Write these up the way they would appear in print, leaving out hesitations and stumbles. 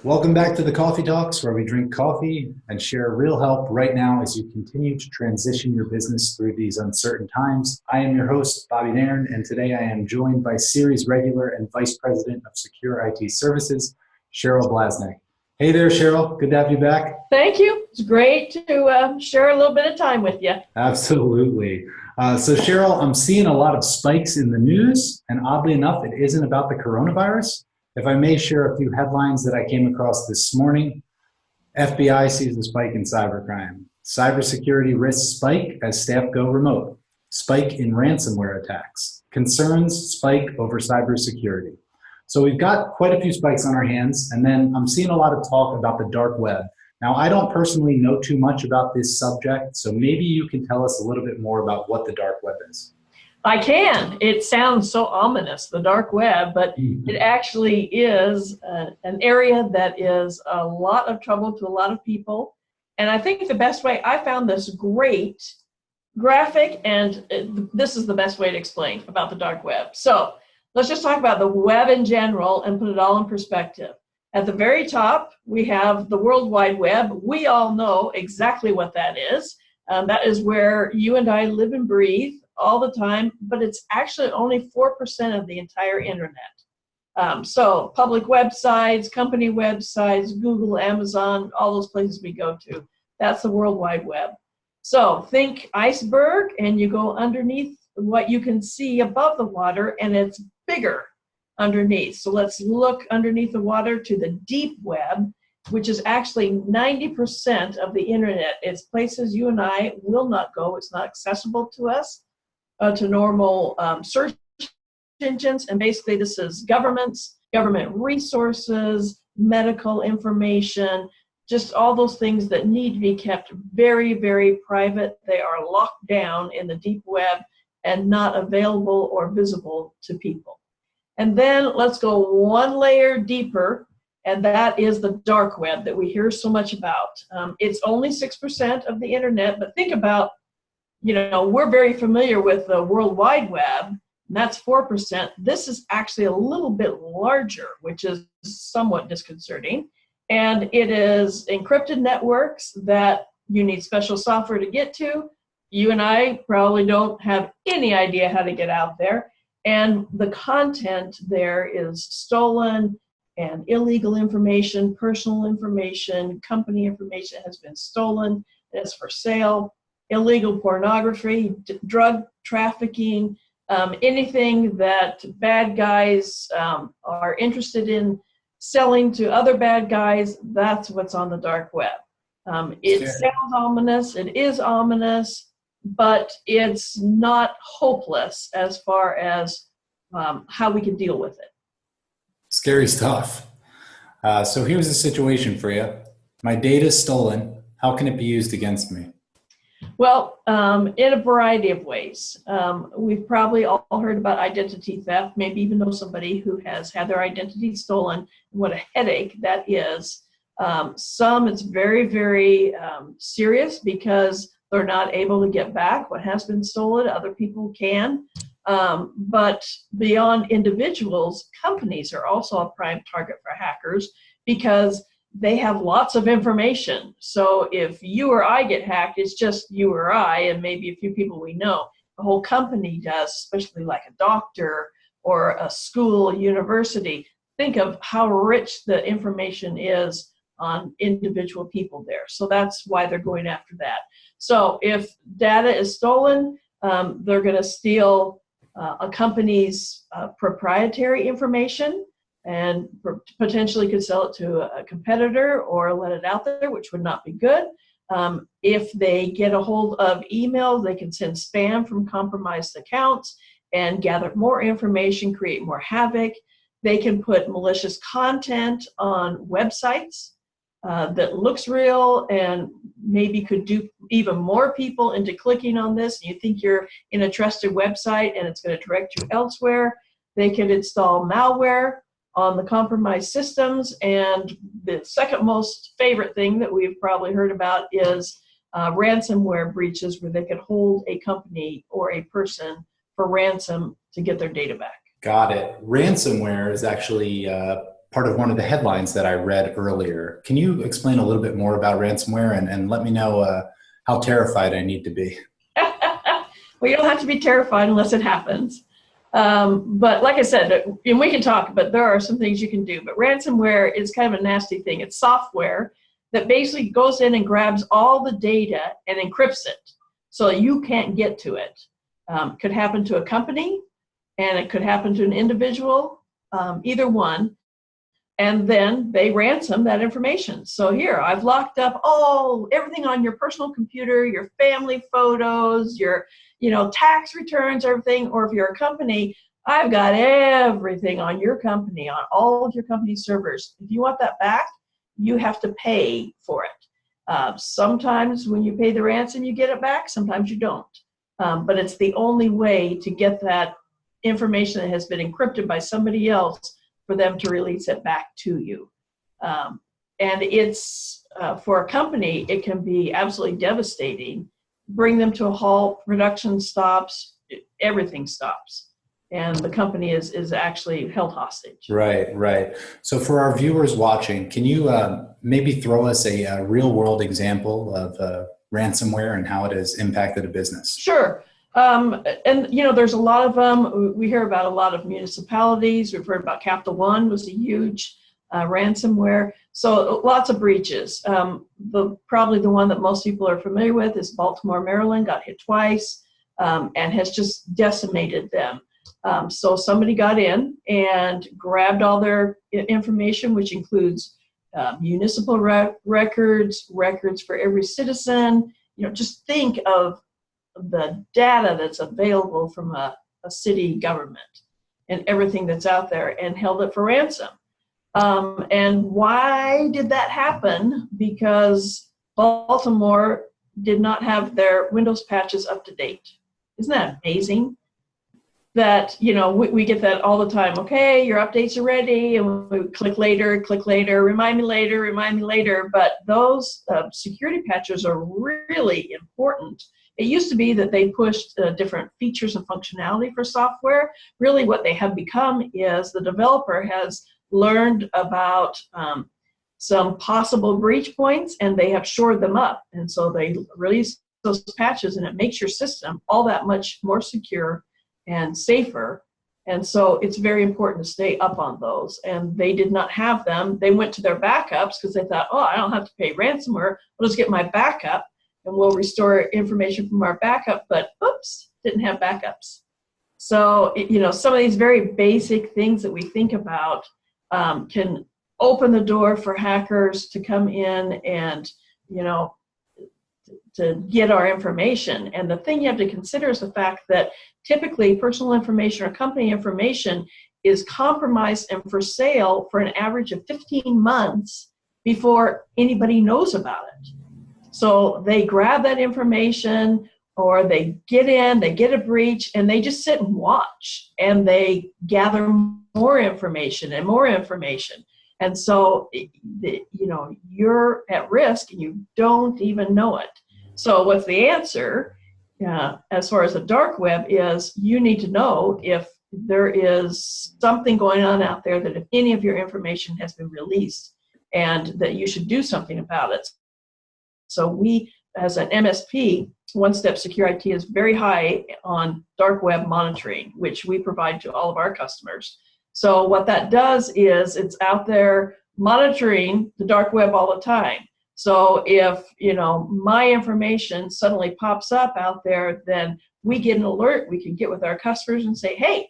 Welcome back to the Coffee Talks, where we drink coffee and share real help right now as you continue to transition your business through these uncertain times. I am your host, Bobby Nairn, and today I am joined by series regular and Vice President of Secure IT Services, Cheryl Blasnick. Hey there, Cheryl. Good to have you back. Thank you. It's great to share a little bit of time with you. Absolutely. So, Cheryl, I'm seeing a lot of spikes in the news, and oddly enough, it isn't about the coronavirus. If I may share a few headlines that I came across this morning. FBI sees a spike in cybercrime. Cybersecurity risks spike as staff go remote. Spike in ransomware attacks. Concerns spike over cybersecurity. So we've got quite a few spikes on our hands, and then I'm seeing a lot of talk about the dark web. Now, I don't personally know too much about this subject, so maybe you can tell us a little bit more about what the dark web is. I can. It sounds so ominous, the dark web, but it actually is an area that is a lot of trouble to a lot of people. And I think the best way, I found this great graphic, and this is the best way to explain about the dark web. So let's just talk about the web in general and put it all in perspective. At the very top, we have the World Wide Web. We all know exactly what that is. That is where you and I live and breathe all the time, but it's actually only 4% of the entire internet. So public websites, company websites, Google, Amazon, all those places we go to, that's the World Wide Web. So think iceberg, and you go underneath what you can see above the water, and it's bigger underneath. So let's look underneath the water to the deep web, which is actually 90% of the internet. It's places you and I will not go. It's not accessible to us, to normal search engines. And basically this is governments, government resources, medical information, just all those things that need to be kept very, very private. They are locked down in the deep web and not available or visible to people. And then let's go one layer deeper, and that is the dark web that we hear so much about. It's only 6% of the internet, but think about, we're very familiar with the World Wide Web, and that's 4%. This is actually a little bit larger, which is somewhat disconcerting. And it is encrypted networks that you need special software to get to. You and I probably don't have any idea how to get out there. And the content there is stolen, and illegal information, personal information, company information has been stolen. It's for sale. Illegal pornography, drug trafficking, anything that bad guys are interested in selling to other bad guys, that's what's on the dark web. It sounds ominous, it is ominous, but it's not hopeless as far as how we can deal with it. Scary stuff. So here's the situation for you. My data is stolen. How can it be used against me? Well, in a variety of ways. We've probably all heard about identity theft, maybe even know somebody who has had their identity stolen. What a headache that is. Some, it's very, very serious because they're not able to get back what has been stolen. Other people can. But beyond individuals, companies are also a prime target for hackers because they have lots of information. So if you or I get hacked, it's just you or I and maybe a few people we know. The whole company does, especially like a doctor or a school, university. Think of how rich the information is on individual people there. So that's why they're going after that. So if data is stolen, they're going to steal a company's proprietary information and potentially could sell it to a competitor or let it out there, which would not be good. If they get a hold of email, they can send spam from compromised accounts and gather more information, create more havoc. They can put malicious content on websites that looks real and maybe could dupe even more people into clicking on this. You think you're in a trusted website and it's going to direct you elsewhere. They could install malware on the compromised systems. And the second most favorite thing that we've probably heard about is ransomware breaches, where they could hold a company or a person for ransom to get their data back. Got it. Ransomware is actually part of one of the headlines that I read earlier. Can you explain a little bit more about ransomware and let me know how terrified I need to be? Well, you don't have to be terrified unless it happens. But like I said, and we can talk, but there are some things you can do. But ransomware is kind of a nasty thing. It's software that basically goes in and grabs all the data and encrypts it so you can't get to it. Could happen to a company, and it could happen to an individual, either one. And then they ransom that information. So here, I've locked up everything on your personal computer, your family photos, your tax returns, everything. Or if you're a company, I've got everything on your company, on all of your company servers. If you want that back, you have to pay for it. Sometimes when you pay the ransom, you get it back. Sometimes you don't. But it's the only way to get that information that has been encrypted by somebody else for them to release it back to you. And it's, for a company, it can be absolutely devastating. Bring them to a halt, production stops, everything stops. And the company is actually held hostage. Right, right. So for our viewers watching, can you maybe throw us a real world example of ransomware and how it has impacted a business? Sure. And there's a lot of them. We hear about a lot of municipalities. We've heard about Capital One was a huge ransomware. So lots of breaches. Probably the one that most people are familiar with is Baltimore, Maryland, got hit twice and has just decimated them. So somebody got in and grabbed all their information, which includes municipal records for every citizen. Just think of the data that's available from a city government and everything that's out there, and held it for ransom. And why did that happen? Because Baltimore did not have their Windows patches up to date. Isn't that amazing? That, we get that all the time. Okay, your updates are ready, and we click later, remind me later. But those security patches are really important. It used to be that they pushed different features and functionality for software. Really what they have become is the developer has learned about some possible breach points, and they have shored them up. And so they release those patches, and it makes your system all that much more secure and safer. And so it's very important to stay up on those. And they did not have them. They went to their backups because they thought, I don't have to pay ransomware. I'll just get my backup and we'll restore information from our backup. But oops, didn't have backups. So, some of these very basic things that we think about can open the door for hackers to come in and, to get our information. And the thing you have to consider is the fact that typically personal information or company information is compromised and for sale for an average of 15 months before anybody knows about it. So they grab that information, or they get in, they get a breach, and they just sit and watch, and they gather more information and more information. And so, you're at risk and you don't even know it. So what's the answer? As far as the dark web is, you need to know if there is something going on out there, that if any of your information has been released, and that you should do something about it. So we, as an MSP, One Step Secure IT is very high on dark web monitoring, which we provide to all of our customers. So what that does is it's out there monitoring the dark web all the time. So if, my information suddenly pops up out there, then we get an alert. We can get with our customers and say, hey,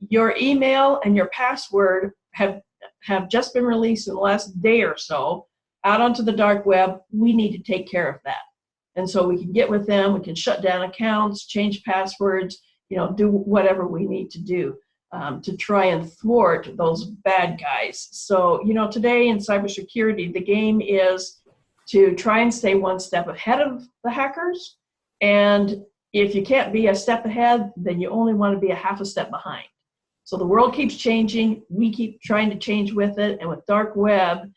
your email and your password have just been released in the last day or so out onto the dark web. We need to take care of that. And so we can get with them. We can shut down accounts, change passwords, do whatever we need to do to try and thwart those bad guys. So, today in cybersecurity, the game is to try and stay one step ahead of the hackers. And if you can't be a step ahead, then you only want to be a half a step behind. So the world keeps changing. We keep trying to change with it. And with dark web,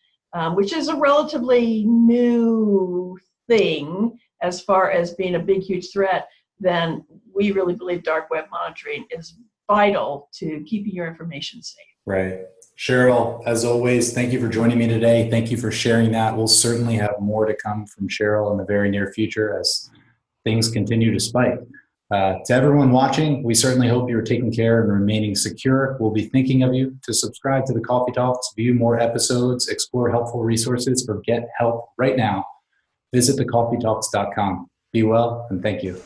which is a relatively new thing as far as being a big, huge threat, then we really believe dark web monitoring is vital to keeping your information safe. Right. Cheryl, as always, thank you for joining me today. Thank you for sharing that. We'll certainly have more to come from Cheryl in the very near future as things continue to spike. To everyone watching, we certainly hope you're taking care and remaining secure. We'll be thinking of you to subscribe to the Coffee Talks, view more episodes, explore helpful resources, or get help right now. Visit thecoffeetalks.com. Be well, and thank you.